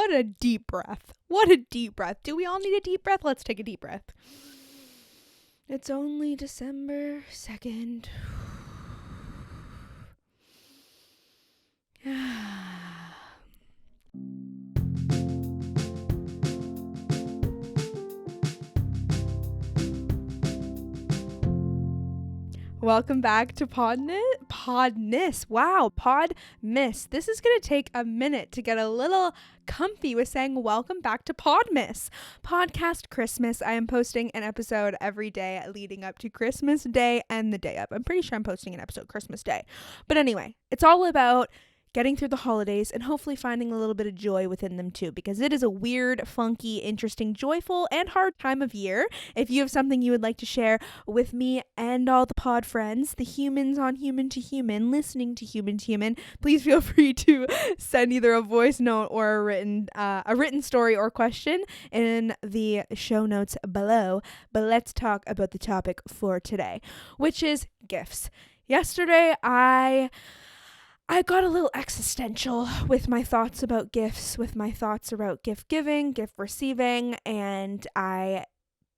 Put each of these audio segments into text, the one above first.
What a deep breath. What a deep breath. Do we all need a deep breath? Let's take a deep breath. It's only December 2nd. Welcome back to Podmas. Wow, Podmas. This is going to take a minute to get a little comfy with saying welcome back to Podmas. Podcast Christmas. I am posting an episode every day leading up to Christmas Day and the day up. I'm pretty sure I'm posting an episode Christmas Day. But anyway, it's all about getting through the holidays and hopefully finding a little bit of joy within them too, because it is a weird, funky, interesting, joyful, and hard time of year. If you have something you would like to share with me and all the pod friends, the humans on Human to Human, listening to Human, please feel free to send either a voice note or a written story or question in the show notes below. But let's talk about the topic for today, which is gifts. Yesterday, I got a little existential with my thoughts about gifts, with my thoughts about gift giving, gift receiving, and I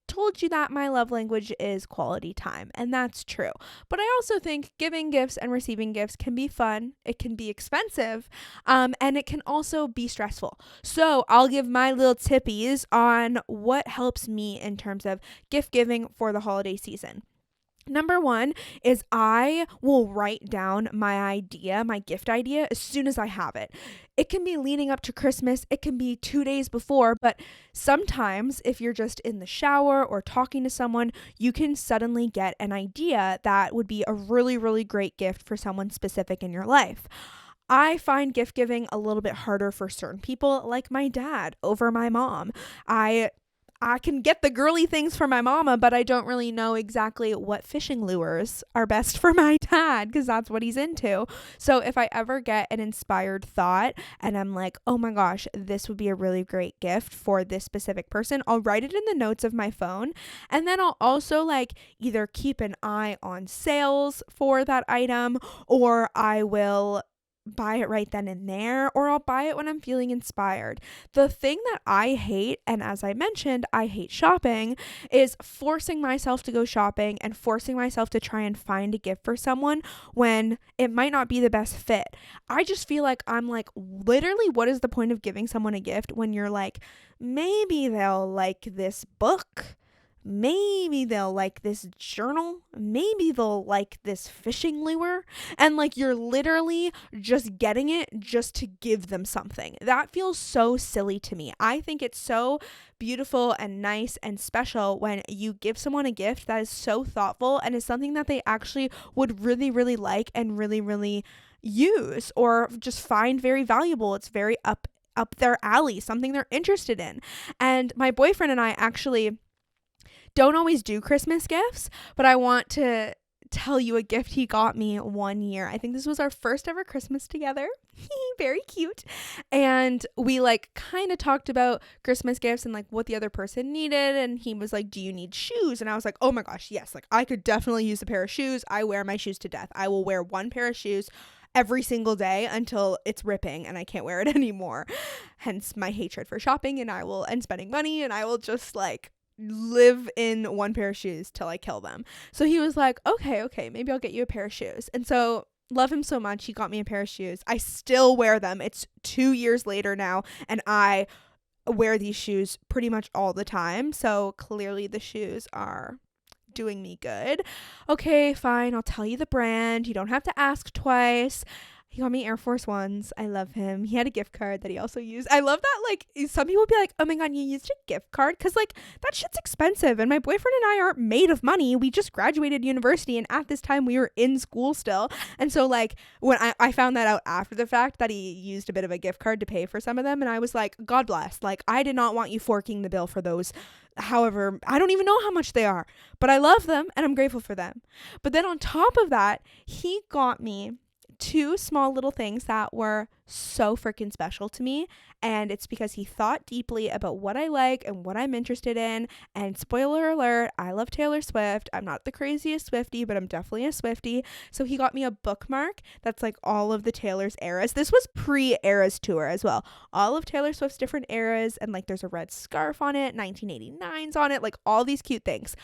told you that my love language is quality time, and that's true. But I also think giving gifts and receiving gifts can be fun, it can be expensive, and it can also be stressful. So I'll give my little tippies on what helps me in terms of gift giving for the holiday season. Number one is I will write down my gift idea, as soon as I have it. It can be leading up to Christmas. It can be 2 days before, but sometimes if you're just in the shower or talking to someone, you can suddenly get an idea that would be a really, really great gift for someone specific in your life. I find gift giving a little bit harder for certain people, like my dad over my mom. I can get the girly things for my mama, but I don't really know exactly what fishing lures are best for my dad because that's what he's into. So if I ever get an inspired thought and I'm like, oh my gosh, this would be a really great gift for this specific person, I'll write it in the notes of my phone. And then I'll also either keep an eye on sales for that item, or I will buy it right then and there, or I'll buy it when I'm feeling inspired. The thing that I hate, and as I mentioned, I hate shopping, is forcing myself to go shopping and forcing myself to try and find a gift for someone when it might not be the best fit. I just feel like I'm literally, what is the point of giving someone a gift when you're like, maybe they'll like this book, maybe they'll like this journal, maybe they'll like this fishing lure, and you're literally just getting it just to give them something. That feels so silly to me. I think it's so beautiful and nice and special when you give someone a gift that is so thoughtful and is something that they actually would really, really like and really, really use or just find very valuable. It's very up their alley, something they're interested in. And my boyfriend and I actually don't always do Christmas gifts, but I want to tell you a gift he got me one year. I think this was our first ever Christmas together. Very cute. And we kind of talked about Christmas gifts and what the other person needed. And he was like, do you need shoes? And I was like, oh my gosh, yes. I could definitely use a pair of shoes. I wear my shoes to death. I will wear one pair of shoes every single day until it's ripping and I can't wear it anymore. Hence my hatred for shopping and spending money, and I will just live in one pair of shoes till I kill them. So he was like, okay, maybe I'll get you a pair of shoes. And so love him so much. He got me a pair of shoes. I still wear them. It's 2 years later now, and I wear these shoes pretty much all the time. So clearly the shoes are doing me good. Okay, fine. I'll tell you the brand. You don't have to ask twice. He got me Air Force Ones. I love him. He had a gift card that he also used. I love that, some people would be like, oh my God, you used a gift card? Because, that shit's expensive. And my boyfriend and I aren't made of money. We just graduated university. And at this time, we were in school still. And so, when I found that out after the fact that he used a bit of a gift card to pay for some of them. And I was like, God bless. I did not want you forking the bill for those. However, I don't even know how much they are. But I love them and I'm grateful for them. But then on top of that, he got me two small little things that were so freaking special to me. And it's because he thought deeply about what I like and what I'm interested in. And spoiler alert, I love Taylor Swift. I'm not the craziest Swiftie, but I'm definitely a Swiftie. So he got me a bookmark that's like all of the Taylor's eras. This was pre-Eras tour as well. All of Taylor Swift's different eras. And like there's a red scarf on it, 1989's on it, like all these cute things.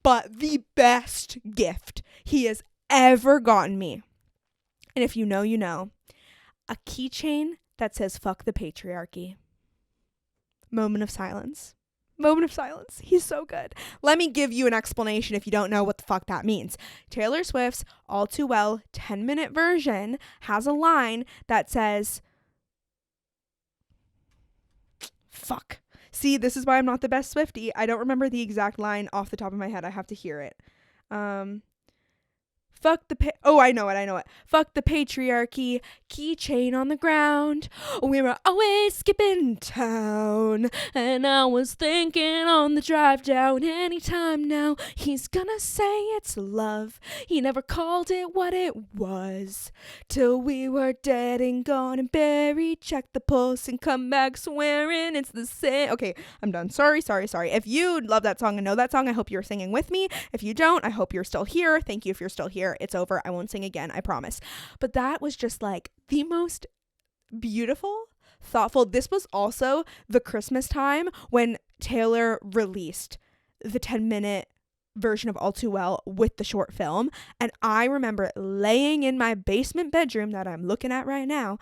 But the best gift he has ever gotten me, and if you know, you know, a keychain that says "fuck the patriarchy." Moment of silence. Moment of silence. He's so good. Let me give you an explanation if you don't know what the fuck that means. Taylor Swift's All Too Well 10-minute version has a line that says, fuck. See, this is why I'm not the best Swiftie. I don't remember the exact line off the top of my head. I have to hear it. Fuck the I know it. Fuck the patriarchy, keychain on the ground. We were always skipping town. And I was thinking on the drive down, anytime now he's gonna say it's love. He never called it what it was. Till we were dead and gone and buried. Check the pulse and come back swearing it's the same. Okay, I'm done. Sorry. If you love that song and know that song, I hope you're singing with me. If you don't, I hope you're still here. Thank you if you're still here. It's over. I won't sing again. I promise. But that was just like the most beautiful, thoughtful. This was also the Christmas time when Taylor released the 10-minute version of All Too Well with the short film. And I remember laying in my basement bedroom that I'm looking at right now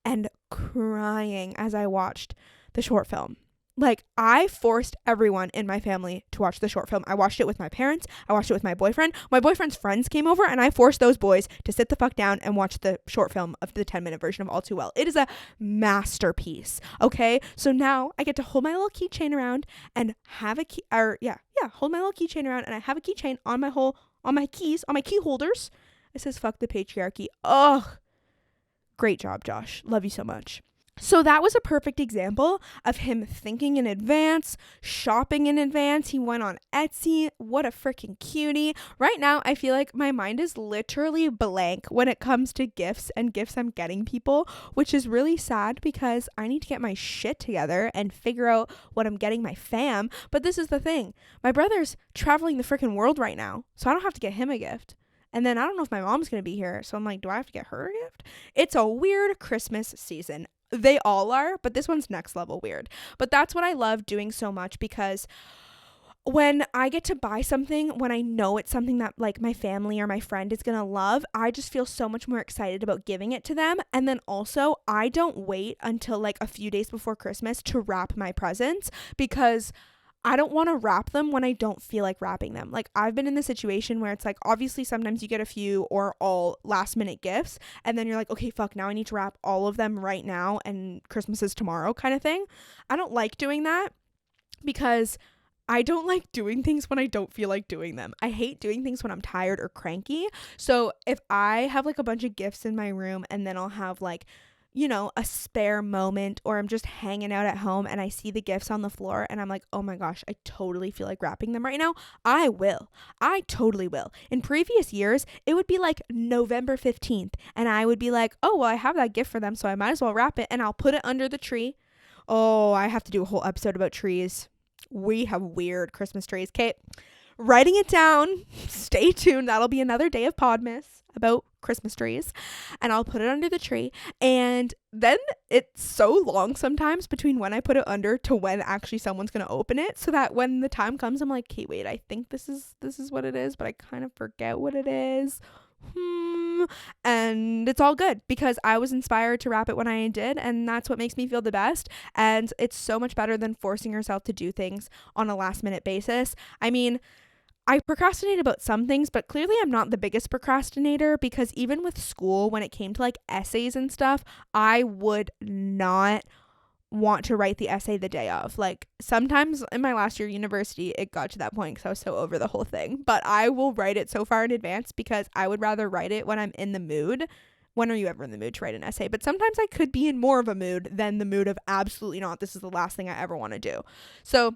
and crying as I watched the short film. Like, I forced everyone in my family to watch the short film. I watched it with my parents. I watched it with my boyfriend. My boyfriend's friends came over, and I forced those boys to sit the fuck down and watch the short film of the 10-minute version of All Too Well. It is a masterpiece, okay? So now I get to hold my little keychain around and have a hold my little keychain around, and I have a keychain on my key holders. It says, fuck the patriarchy. Ugh. Great job, Josh. Love you so much. So that was a perfect example of him thinking in advance, shopping in advance. He went on Etsy. What a freaking cutie. Right now, I feel like my mind is literally blank when it comes to gifts and gifts I'm getting people, which is really sad because I need to get my shit together and figure out what I'm getting my fam. But this is the thing. My brother's traveling the freaking world right now, so I don't have to get him a gift. And then I don't know if my mom's going to be here. So I'm like, do I have to get her a gift? It's a weird Christmas season. They all are, but this one's next level weird. But that's what I love doing so much, because when I get to buy something, when I know it's something that like my family or my friend is going to love, I just feel so much more excited about giving it to them. And then also, I don't wait until like a few days before Christmas to wrap my presents, because I don't want to wrap them when I don't feel like wrapping them. Like, I've been in the situation where it's like, obviously sometimes you get a few or all last minute gifts, and then you're like, okay, fuck, now I need to wrap all of them right now and Christmas is tomorrow kind of thing. I don't like doing that because I don't like doing things when I don't feel like doing them. I hate doing things when I'm tired or cranky. So if I have like a bunch of gifts in my room and then I'll have like, you know, a spare moment, or I'm just hanging out at home and I see the gifts on the floor and I'm like, oh my gosh, I totally feel like wrapping them right now, I totally will. In previous years, it would be like November 15th and I would be like, oh, well, I have that gift for them, so I might as well wrap it, and I'll put it under the tree. Oh, I have to do a whole episode about trees. We have weird Christmas trees. Okay, writing it down. Stay tuned. That'll be another day of Podmas about Christmas trees, and I'll put it under the tree. And then it's so long sometimes between when I put it under to when actually someone's going to open it, so that when the time comes, I'm like, okay, wait, I think this is what it is, but I kind of forget what it is. And it's all good because I was inspired to wrap it when I did, and that's what makes me feel the best. And it's so much better than forcing yourself to do things on a last minute basis. I mean, I procrastinate about some things, but clearly I'm not the biggest procrastinator, because even with school, when it came to like essays and stuff, I would not want to write the essay the day of. Like, sometimes in my last year of university, it got to that point because I was so over the whole thing, but I will write it so far in advance because I would rather write it when I'm in the mood. When are you ever in the mood to write an essay? But sometimes I could be in more of a mood than the mood of absolutely not, this is the last thing I ever want to do. So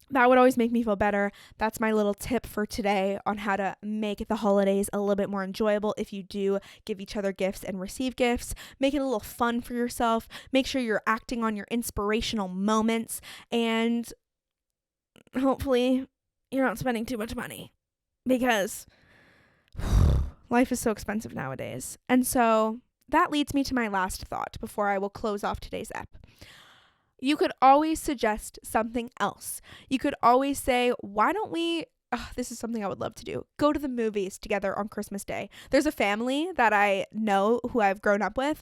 That would always make me feel better. That's my little tip for today on how to make the holidays a little bit more enjoyable. If you do give each other gifts and receive gifts, make it a little fun for yourself. Make sure you're acting on your inspirational moments, and hopefully you're not spending too much money, because life is so expensive nowadays. And so that leads me to my last thought before I will close off today's ep. You could always suggest something else. You could always say, why don't we, this is something I would love to do, go to the movies together on Christmas Day. There's a family that I know who I've grown up with,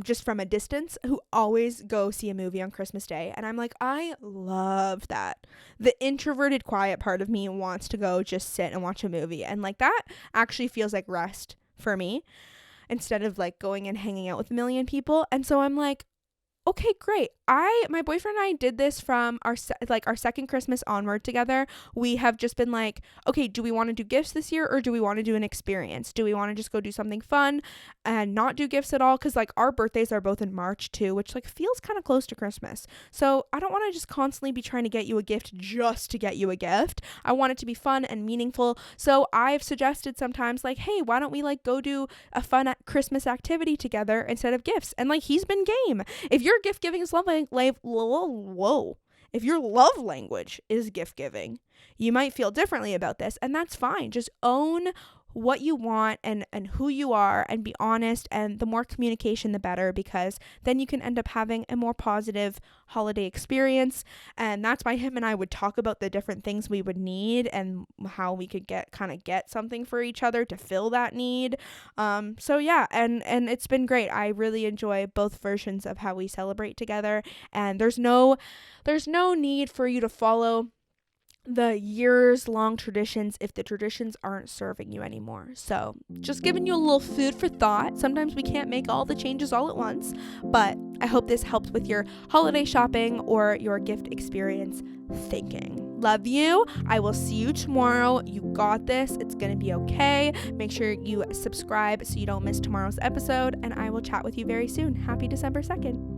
just from a distance, who always go see a movie on Christmas Day. And I'm like, I love that. The introverted, quiet part of me wants to go just sit and watch a movie. And like that actually feels like rest for me, instead of like going and hanging out with a million people. And so I'm like, okay, great. My boyfriend and I did this from our second Christmas onward together. We have just been like, okay, do we want to do gifts this year, or do we want to do an experience? Do we want to just go do something fun and not do gifts at all? Because like our birthdays are both in March too, which like feels kind of close to Christmas. So I don't want to just constantly be trying to get you a gift just to get you a gift. I want it to be fun and meaningful. So I've suggested sometimes like, hey, why don't we like go do a fun Christmas activity together instead of gifts? And like he's been game. If your gift giving is if your love language is gift giving, you might feel differently about this, and that's fine. Just own what you want and who you are, and be honest, and the more communication the better, because then you can end up having a more positive holiday experience. And that's why him and I would talk about the different things we would need and how we could get something for each other to fill that need. So yeah, and it's been great. I really enjoy both versions of how we celebrate together, and there's no need for you to follow the years-long traditions if the traditions aren't serving you anymore. So just giving you a little food for thought. Sometimes we can't make all the changes all at once, but I hope this helped with your holiday shopping or your gift experience thinking. Love you. I will see you tomorrow. You got this. It's gonna be okay. Make sure you subscribe so you don't miss tomorrow's episode, and I will chat with you very soon. Happy December 2nd.